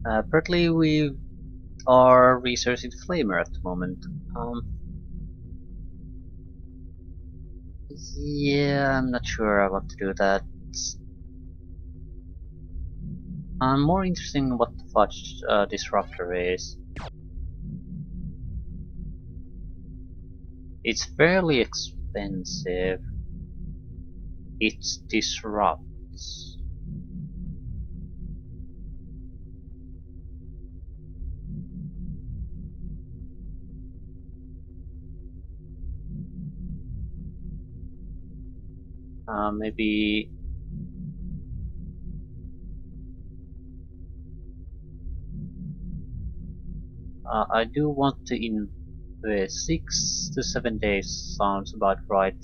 Apparently we are researching Flamer at the moment. Yeah, I'm not sure I want to do that. I'm more interested in what the fudge disruptor is. It's fairly expensive. It disrupts. Maybe I do want to invest 6 to 7 days. Sounds about right.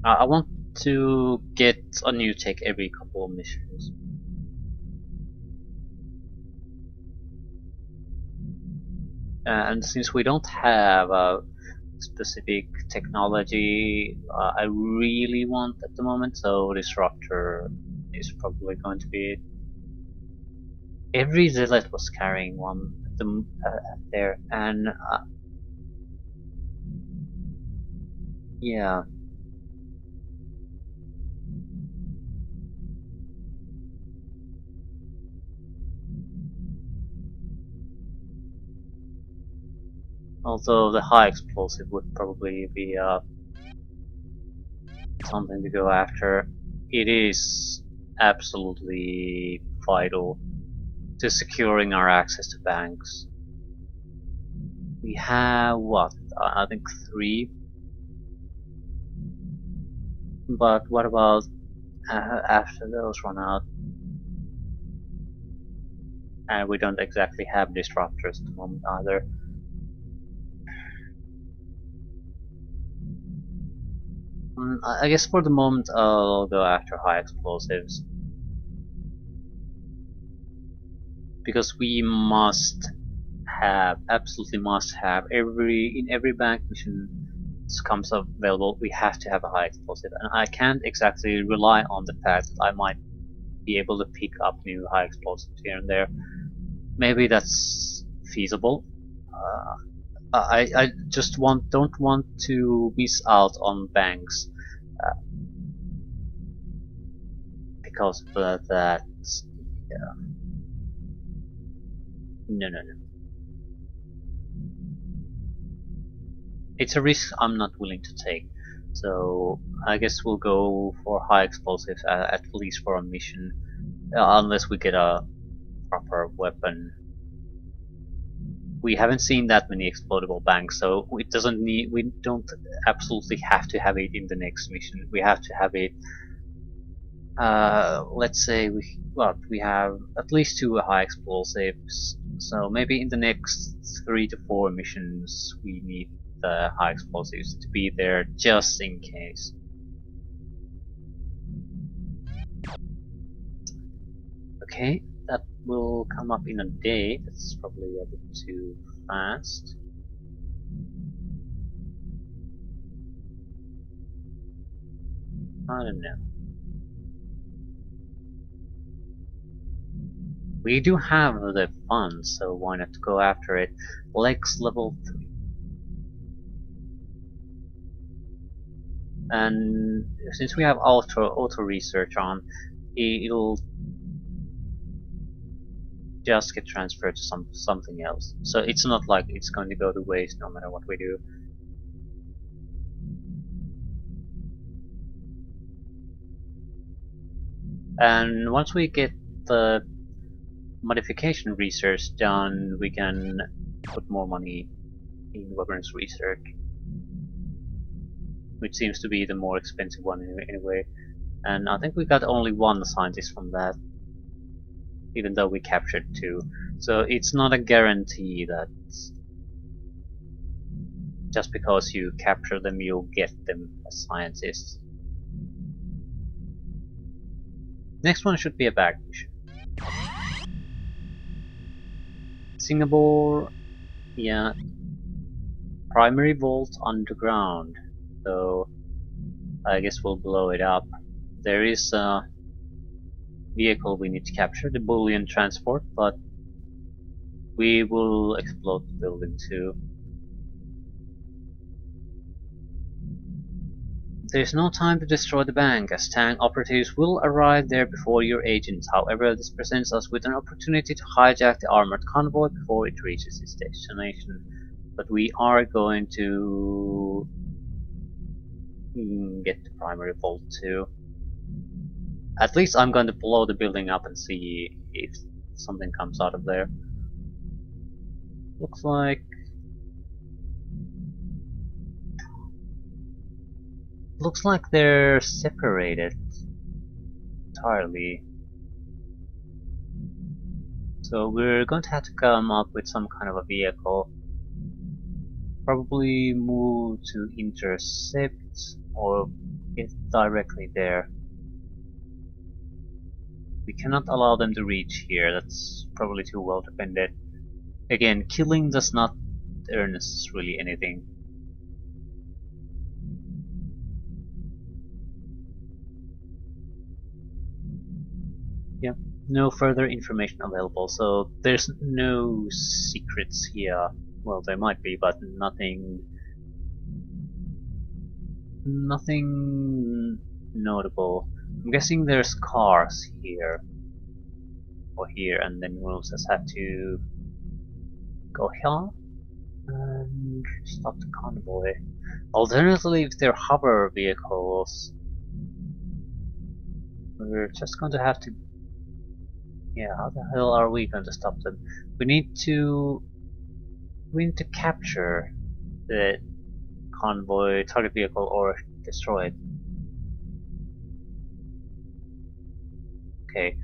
I want to get a new tech every couple of missions. And since we don't have a specific technology I really want at the moment, so Disruptor is probably going to be it. Every zealot was carrying one there, and yeah. Although the high explosive would probably be something to go after. It is absolutely vital to securing our access to banks. We have what? I think 3. But what about after those run out? And we don't exactly have disruptors at the moment either. I guess for the moment I'll go after high explosives. Because we must have, absolutely must have, in every bank mission comes available, we have to have a high explosive. And I can't exactly rely on the fact that I might be able to pick up new high explosives here and there. Maybe that's feasible. I just don't want to miss out on banks because of that. No. It's a risk I'm not willing to take. So I guess we'll go for high explosives at least for a mission, unless we get a proper weapon. We haven't seen that many explodable banks, so it doesn't need. We don't absolutely have to have it in the next mission. We have to have it. Let's say we have at least 2 high explosives. So maybe in the next 3 to 4 missions we need the high explosives to be there just in case. Okay, that will come up in a day. That's probably a bit too fast. I don't know. We do have the funds, so why not go after it? Lex level 3. And since we have auto research on, it'll just get transferred to something else. So it's not like it's going to go to waste no matter what we do. And once we get the modification research done, we can put more money in weapons research, which seems to be the more expensive one anyway. And I think we got only 1 scientist from that, even though we captured 2. So it's not a guarantee that just because you capture them you'll get them as scientists. Next one should be a back mission. Singapore, yeah. Primary vault underground, so I guess we'll blow it up. There is vehicle we need to capture, the bullion transport, but we will explode the building too. There's no time to destroy the bank, as Tang operatives will arrive there before your agents. However, this presents us with an opportunity to hijack the armored convoy before it reaches its destination. But we are going to get the primary vault too. At least I'm going to blow the building up and see if something comes out of there. Looks like they're separated entirely. So we're going to have to come up with some kind of a vehicle. Probably move to intercept or get directly there. We cannot allow them to reach here, that's probably too well defended. Again, killing does not earn us really anything. Yep, no further information available, so there's no secrets here. Well, there might be, but nothing notable. I'm guessing there's cars here or here, and then we'll just have to go here and stop the convoy. Alternatively, if they're hover vehicles, we're just going to have to. Yeah, how the hell are we going to stop them? We need to capture the convoy target vehicle or destroy it. Okay.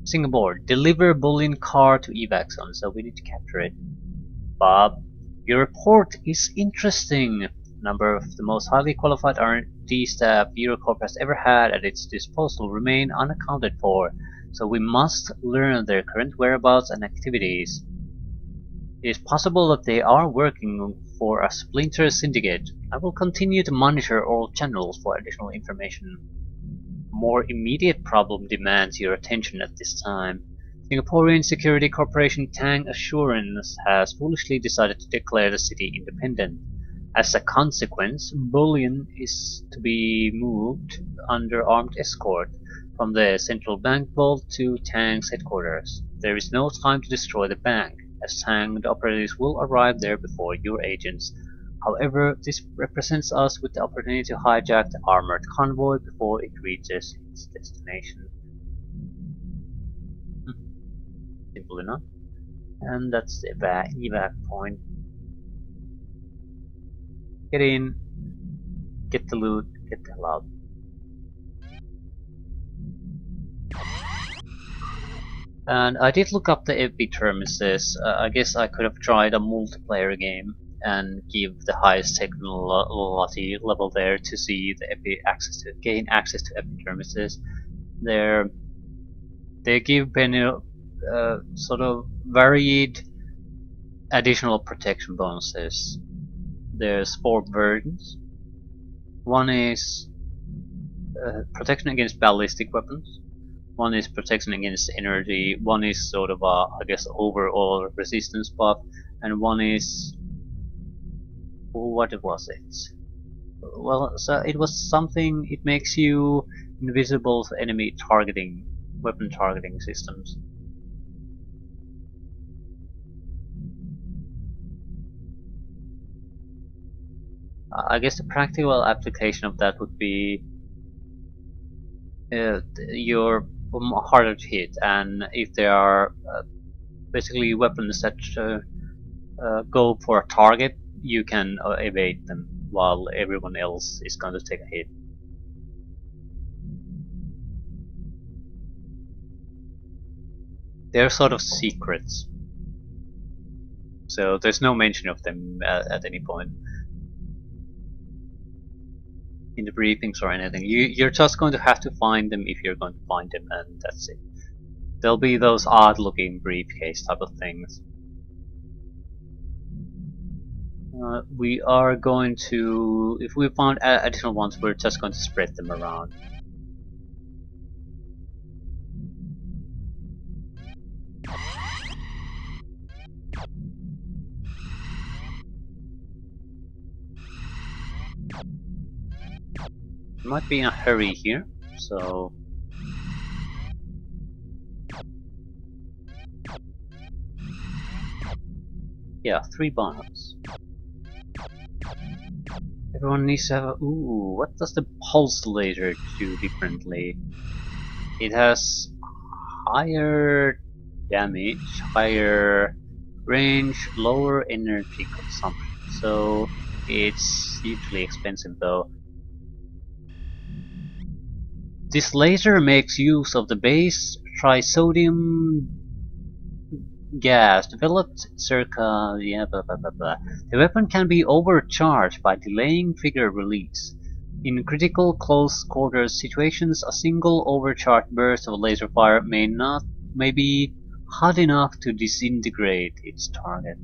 Singapore, deliver bullion car to evac zone, so we need to capture it. Bob, your report is interesting. Number of the most highly qualified R&D staff Eurocorp has ever had at its disposal remain unaccounted for, so we must learn their current whereabouts and activities. It is possible that they are working for a splinter syndicate. I will continue to monitor all channels for additional information. More immediate problem demands your attention at this time. Singaporean security corporation Tang Assurance has foolishly decided to declare the city independent. As a consequence, bullion is to be moved under armed escort from the central bank vault to Tang's headquarters. There is no time to destroy the bank, as Tang and operatives will arrive there before your agents. However, this represents us with the opportunity to hijack the armored convoy before it reaches its destination. Simple enough. And that's the evac point. Get in, get the loot, get the hell out. And I did look up the epitermises. I guess I could have tried a multiplayer game and give the highest technology level there to see the gain access to epitermises. They give sort of varied additional protection bonuses. There's 4 versions. One is protection against ballistic weapons. One is protection against energy. One is sort of a, I guess, overall resistance buff, and one is what was it? Well, so it was something. It makes you invisible to enemy targeting, weapon targeting systems. I guess the practical application of that would be you're harder to hit, and if there are basically weapons that go for a target, you can evade them while everyone else is going to take a hit. They're sort of secrets, so there's no mention of them at any point in the briefings or anything. You're just going to have to find them if you're going to find them, and that's it. There'll be those odd looking briefcase type of things. We are going to, if we found additional ones, we're just going to spread them around. Might be in a hurry here, so yeah, 3 bombs. Everyone needs to have a... Ooh, what does the pulse laser do differently? It has higher damage, higher range, lower energy consumption. So it's hugely expensive though. This laser makes use of the base trisodium gas developed circa blah blah blah blah. The weapon can be overcharged by delaying trigger release. In critical close quarters situations, a single overcharged burst of laser fire may be hot enough to disintegrate its target.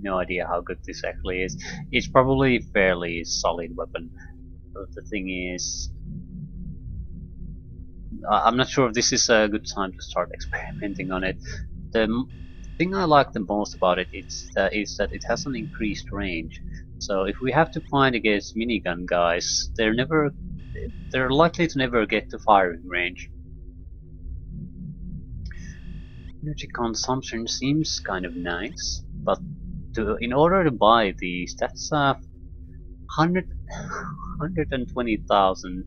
No idea how good this actually is. It's probably a fairly solid weapon. But the thing is, I'm not sure if this is a good time to start experimenting on it. The thing I like the most about it is that it has an increased range. So if we have to fight against minigun guys, they're likely to never get to firing range. Energy consumption seems kind of nice, but in order to buy these, that's 120,000.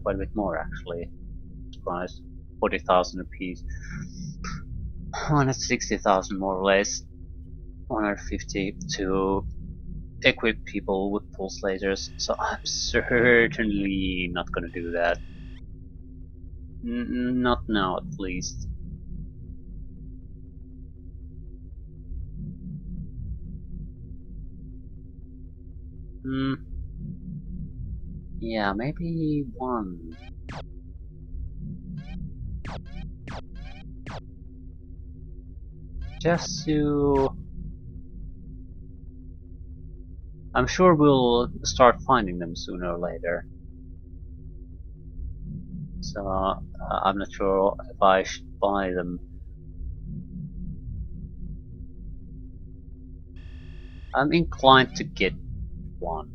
Quite a bit more actually. Surprised. 40,000 a piece. 160,000 more or less. 150 to equip people with pulse lasers. So I'm certainly not gonna do that. Not now, at least. Yeah, maybe 1. Just to... I'm sure we'll start finding them sooner or later. So I'm not sure if I should buy them. I'm inclined to get 1.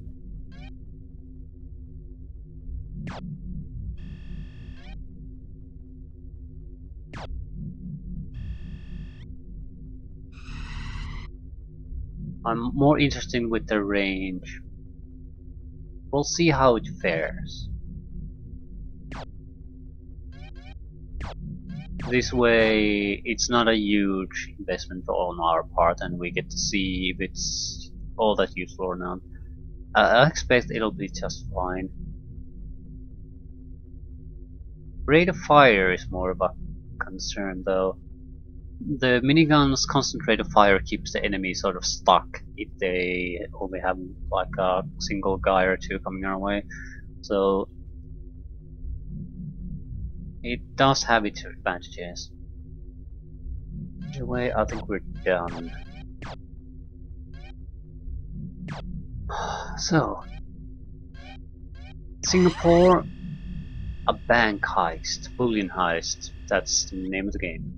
I'm more interested with the range. We'll see how it fares. This way, it's not a huge investment on our part, and we get to see if it's all that useful or not. I expect it'll be just fine. Rate of fire is more of a concern, though. The minigun's concentrated fire keeps the enemy sort of stuck if they only have like a single guy or 2 coming our way. So it does have its advantages. Anyway, I think we're done. So, Singapore, a bank heist, bullion heist. That's the name of the game.